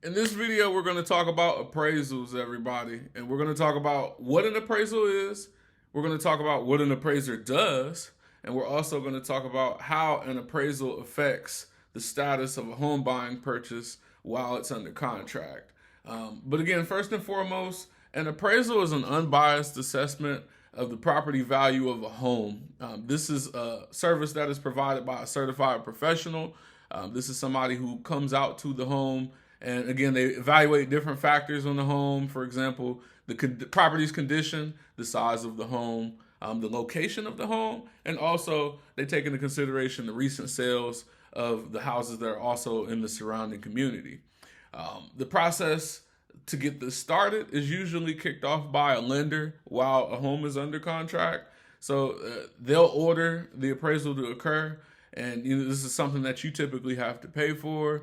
In this video, we're going to talk about appraisals, everybody. And we're going to talk about what an appraisal is. We're going to talk about what an appraiser does. And we're also going to talk about how an appraisal affects the status of a home buying purchase while it's under contract. But again, first and foremost, an appraisal is an unbiased assessment of the property value of a home. This is a service that is provided by a certified professional. This is somebody who comes out to the home, and again, they evaluate different factors on the home. For example, the property's condition, the size of the home, the location of the home, and also they take into consideration the recent sales of the houses that are also in the surrounding community. The process to get this started is usually kicked off by a lender while a home is under contract. So they'll order the appraisal to occur, and this is something that you typically have to pay for.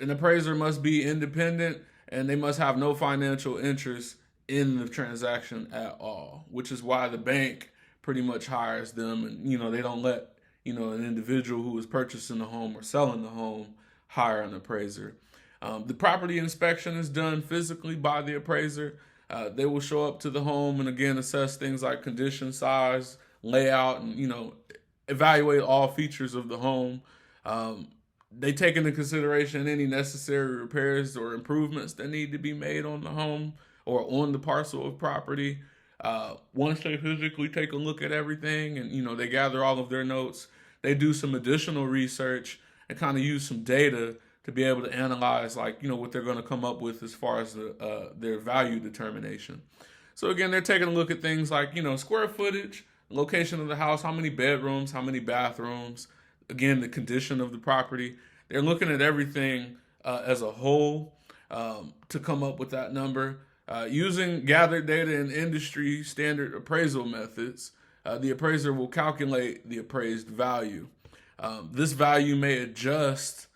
An appraiser must be independent, and they must have no financial interest in the transaction at all, which is why the bank pretty much hires them, and they don't let an individual who is purchasing the home or selling the home hire an appraiser. The property inspection is done physically by the appraiser. They will show up to the home and again assess things like condition, size, layout, and evaluate all features of the home. They take into consideration any necessary repairs or improvements that need to be made on the home or on the parcel of property. Once they physically take a look at everything and they gather all of their notes, they do some additional research and kind of use some data to be able to analyze what they're going to come up with as far as their value determination. So again, they're taking a look at things like square footage, location of the house, how many bedrooms, how many bathrooms, again the condition of the property. They're looking at everything as a whole to come up with that number. Using gathered data and industry standard appraisal methods, the appraiser will calculate the appraised value. This value may adjust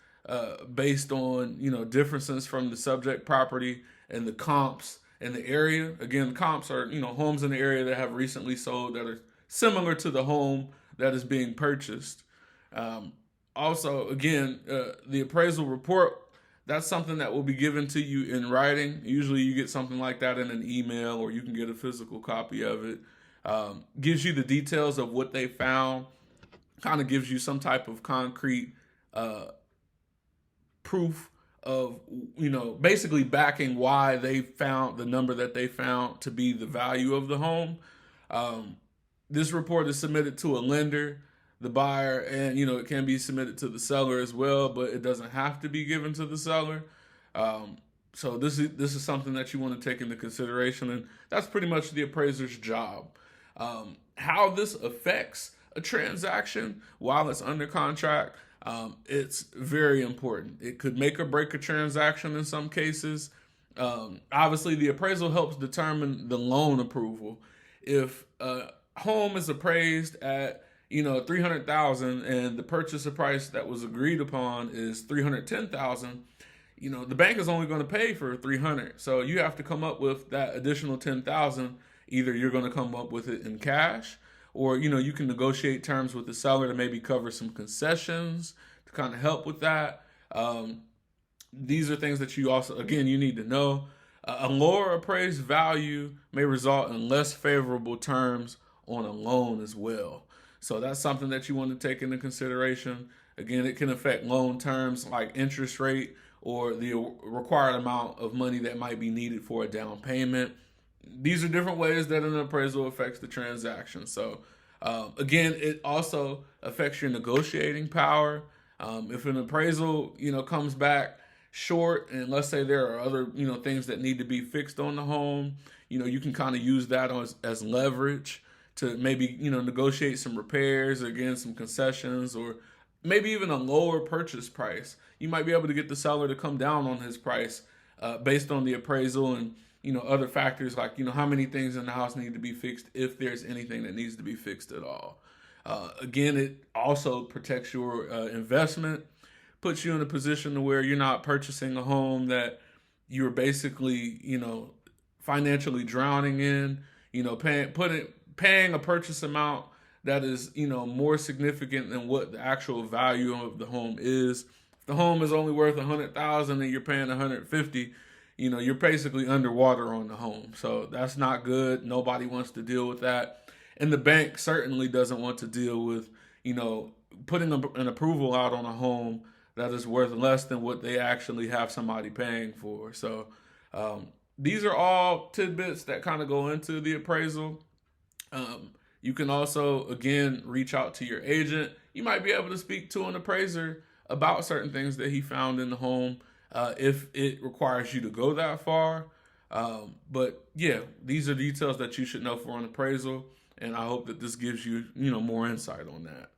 based on differences from the subject property and the comps in the area. Again, the comps are homes in the area that have recently sold that are similar to the home that is being purchased. Also, again, the appraisal report, that's something that will be given to you in writing. Usually you get something like that in an email, or you can get a physical copy of it. Gives you the details of what they found, kind of gives you some type of concrete proof of basically backing why they found the number that they found to be the value of the home. This report is submitted to a lender, the buyer, and it can be submitted to the seller as well, but it doesn't have to be given to the seller. So this is something that you want to take into consideration, and that's pretty much the appraiser's job. How this affects a transaction while it's under contract, it's very important. It could make or break a transaction in some cases. Obviously, the appraisal helps determine the loan approval. If a home is appraised at $300,000 and the purchase price that was agreed upon is $310,000, the bank is only going to pay for $300,000. So you have to come up with that additional $10,000. Either you're going to come up with it in cash, or you can negotiate terms with the seller to maybe cover some concessions to kind of help with that. These are things that you also, again, you need to know. A lower appraised value may result in less favorable terms on a loan as well. So that's something that you want to take into consideration. Again, it can affect loan terms like interest rate or the required amount of money that might be needed for a down payment. These are different ways that an appraisal affects the transaction. So again, it also affects your negotiating power. If an appraisal comes back short, and let's say there are other things that need to be fixed on the home, you can kind of use that as leverage to maybe negotiate some repairs, again some concessions, or maybe even a lower purchase price. You might be able to get the seller to come down on his price based on the appraisal and other factors like how many things in the house need to be fixed, if there's anything that needs to be fixed at all. Again, it also protects your investment, puts you in a position to where you're not purchasing a home that you're basically financially drowning in, paying a purchase amount that is more significant than what the actual value of the home is If the home is only worth 100,000 and you're paying 150, you're basically underwater on the home. So that's not good. Nobody wants to deal with that. And the bank certainly doesn't want to deal with, putting an approval out on a home that is worth less than what they actually have somebody paying for. So these are all tidbits that kind of go into the appraisal. You can also, again, reach out to your agent. You might be able to speak to an appraiser about certain things that he found in the home if it requires you to go that far. But yeah, these are details that you should know for an appraisal, and I hope that this gives you, more insight on that.